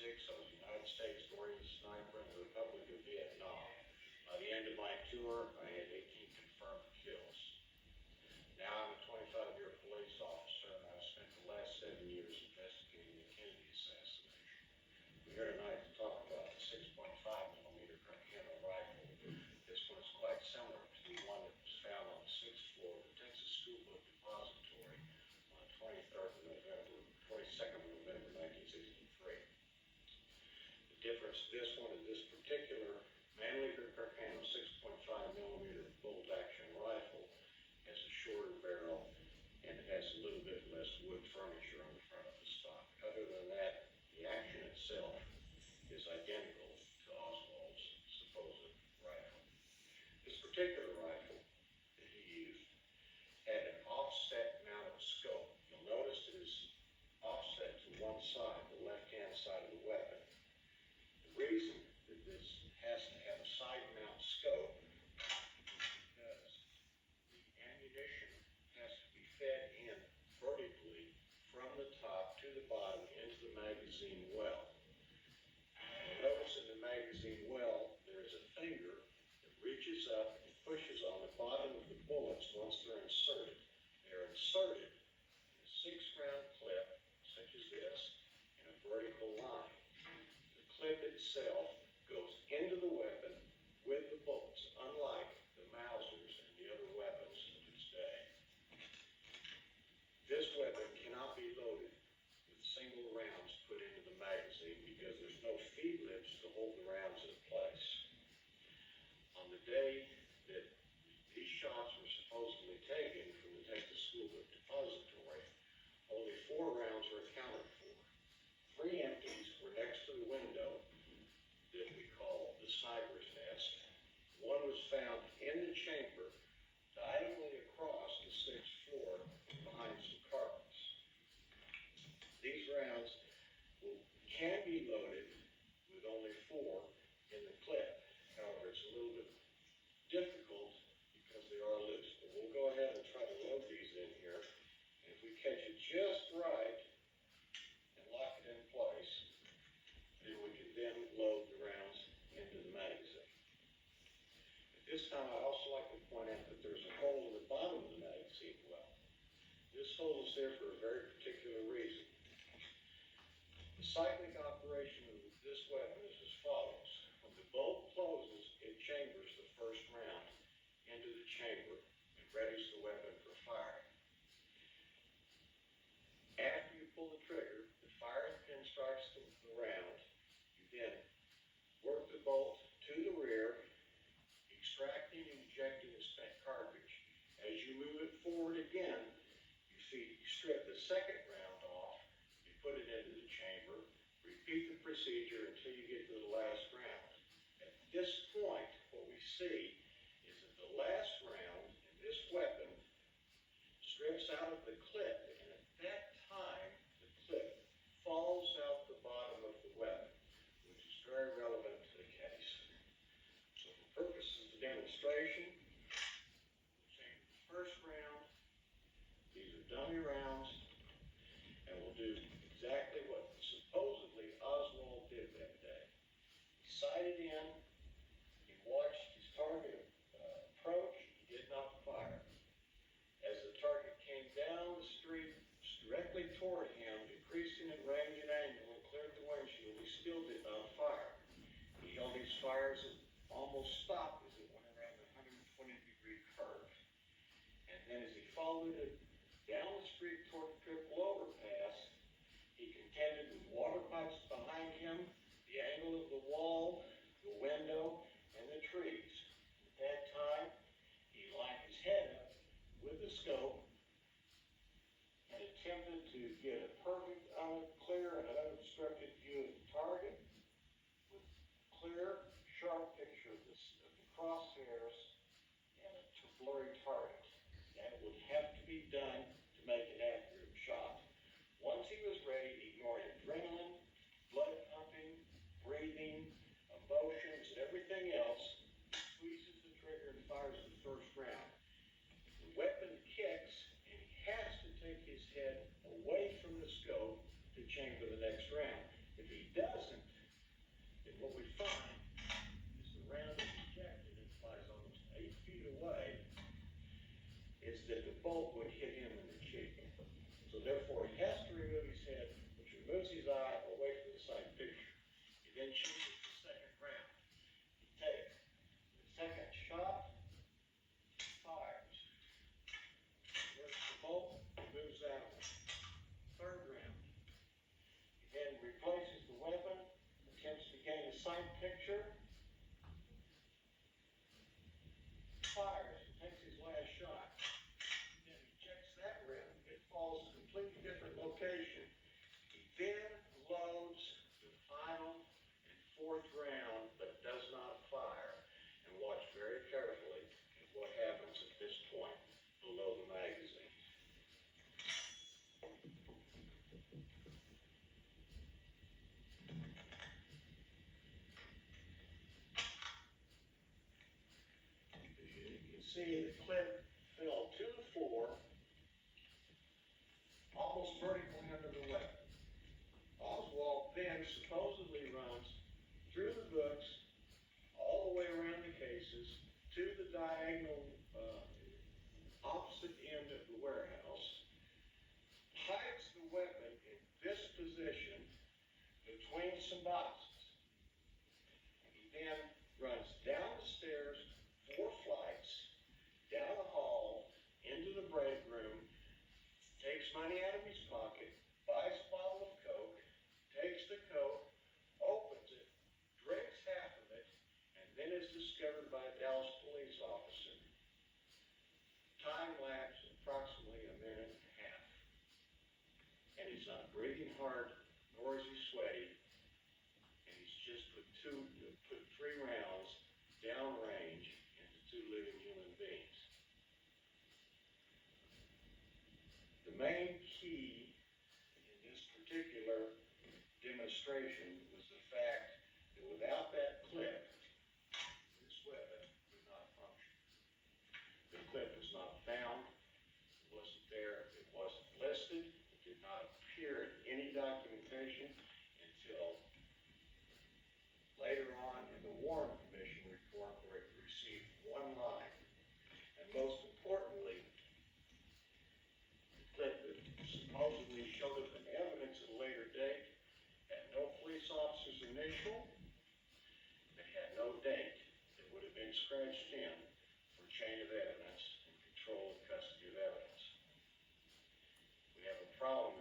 I was a United States Marine sniper in the Republic of Vietnam. By the end of my tour, I had 18 confirmed kills. Now I'm a 25-year police officer, and I've spent the last 7 years investigating the Kennedy assassination. We're here tonight to talk about the 6.5mm Carcano rifle. This one is quite similar to the one that was found on the 6th floor of the Texas School Book Depository on the 22nd of November, 1963. The difference in this one is this particular Mannlicher-Carcano 6.5mm bolt-action rifle has a shorter barrel and it has a little bit less wood furniture on the front of the stock. Other than that, the action itself is identical to Oswald's supposed rifle. This particular rifle that he used had an offset mounted scope. You'll notice it is offset to one side, the left-hand side of the weapon. The reason that this has to have a side mount scope is because the ammunition has to be fed in vertically from the top to the bottom into the magazine well. You'll notice in the magazine well there is a finger that reaches up and pushes on the bottom of the bullets once they're inserted. They're inserted in a 6-round clip, such as this, in a vertical line. The clip itself goes into the weapon with the bullets, unlike the Mausers and the other weapons of its day. This weapon cannot be loaded with single rounds put into the magazine because there's no feed lips to hold the rounds in place. On the day that these shots were supposedly taken from the Texas School Book Depository, only 4 rounds were accounted for. 3 empties were next to the window that we call the sniper's nest. 1 was found in the chamber diagonally across the 6th floor behind some carpets. These rounds can be loaded with only 4 in the clip. However, it's a little bit difficult because they are loose. But we'll go ahead and try to load these in here. And if we catch it just right and lock it in place, then we can then load the rounds into the magazine. At this time, I also like to point out that there's a hole in the bottom of the magazine well. This hole is there for a very particular reason. The cyclic operation of this weapon is as follows. When the bolt closes, it chambers the first round into the chamber and readies the weapon for firing. After you pull the trigger, the firing pin strikes the round. You then work the bolt to the rear, extracting and ejecting the spent cartridge. As you move it forward again, you strip the second round off, you put it into the chamber, repeat the procedure until you get to the last round. At this point, what we see is that the last round in this weapon strips out of the clip, and at that time, the clip falls out the bottom of the weapon, which is very relevant to the case. So for purposes of demonstration, we'll change the first round. These are dummy rounds, and we'll do exactly what supposedly Oswald did that day. He sighted in, he watched his target approach, he did not fire. As the target came down the street directly toward him, decreasing in range and angle, and cleared the windshield, he still did not fire. He held his fires and almost stopped as it went around the 120-degree curve. And then as he followed it down the street toward the triple overpass, he contended with water pipes behind him, the angle of the wall, the window, and the trees. At that time, he lined his head up with the scope and attempted to get a perfect, clear, and unobstructed view of the target with clear, sharp picture of the crosshairs and a blurry target. That would have to be done to make an accurate shot. Once he was ready, ignoring adrenaline, blood pumping, breathing, emotions, and everything else, he squeezes the trigger and fires the first round. The weapon kicks, and he has to take his head away from the scope to chamber the next round. If he doesn't, find is the round is ejected and flies almost 8 feet away, is that the bolt would hit him in the cheek. So therefore, he has to remove his head, which removes his eye away from the side picture. He then chooses the second round. He takes the second shot, fires, works the bolt, moves out. Third round. He then replaces the weapon, attempts to gain a side picture, fires, takes his last shot. Then ejects that round. It falls a completely different location. He then loads the final and fourth round, but does not fire. And watch very carefully at what happens at this point below the magazine. See, the clip fell to the floor, almost vertically under the weapon. Oswald then supposedly runs through the books, all the way around the cases, to the diagonal opposite end of the warehouse, hides the weapon in this position between some boxes. He then runs down the stairs 4 flights, down the hall, into the break room, takes money out of his pocket, buys a bottle of Coke, takes the Coke, opens it, drinks half of it, and then is discovered by a Dallas police officer. Time lapse approximately a minute and a half. And he's not breathing hard, nor is he sweaty, and he's just put 3 rounds downrange into 2 living human beings. The main key in this particular demonstration was the fact that without that clip, this weapon would not function. The clip was not found, it wasn't there, it wasn't listed, it did not appear in any documentation until later on in the Warren Commission report, where it received 1 line. And most importantly, the clip that supposedly showed up in evidence at a later date had no police officer's initial. It had no date. It would have been scratched in for chain of evidence and control of custody of evidence. We have a problem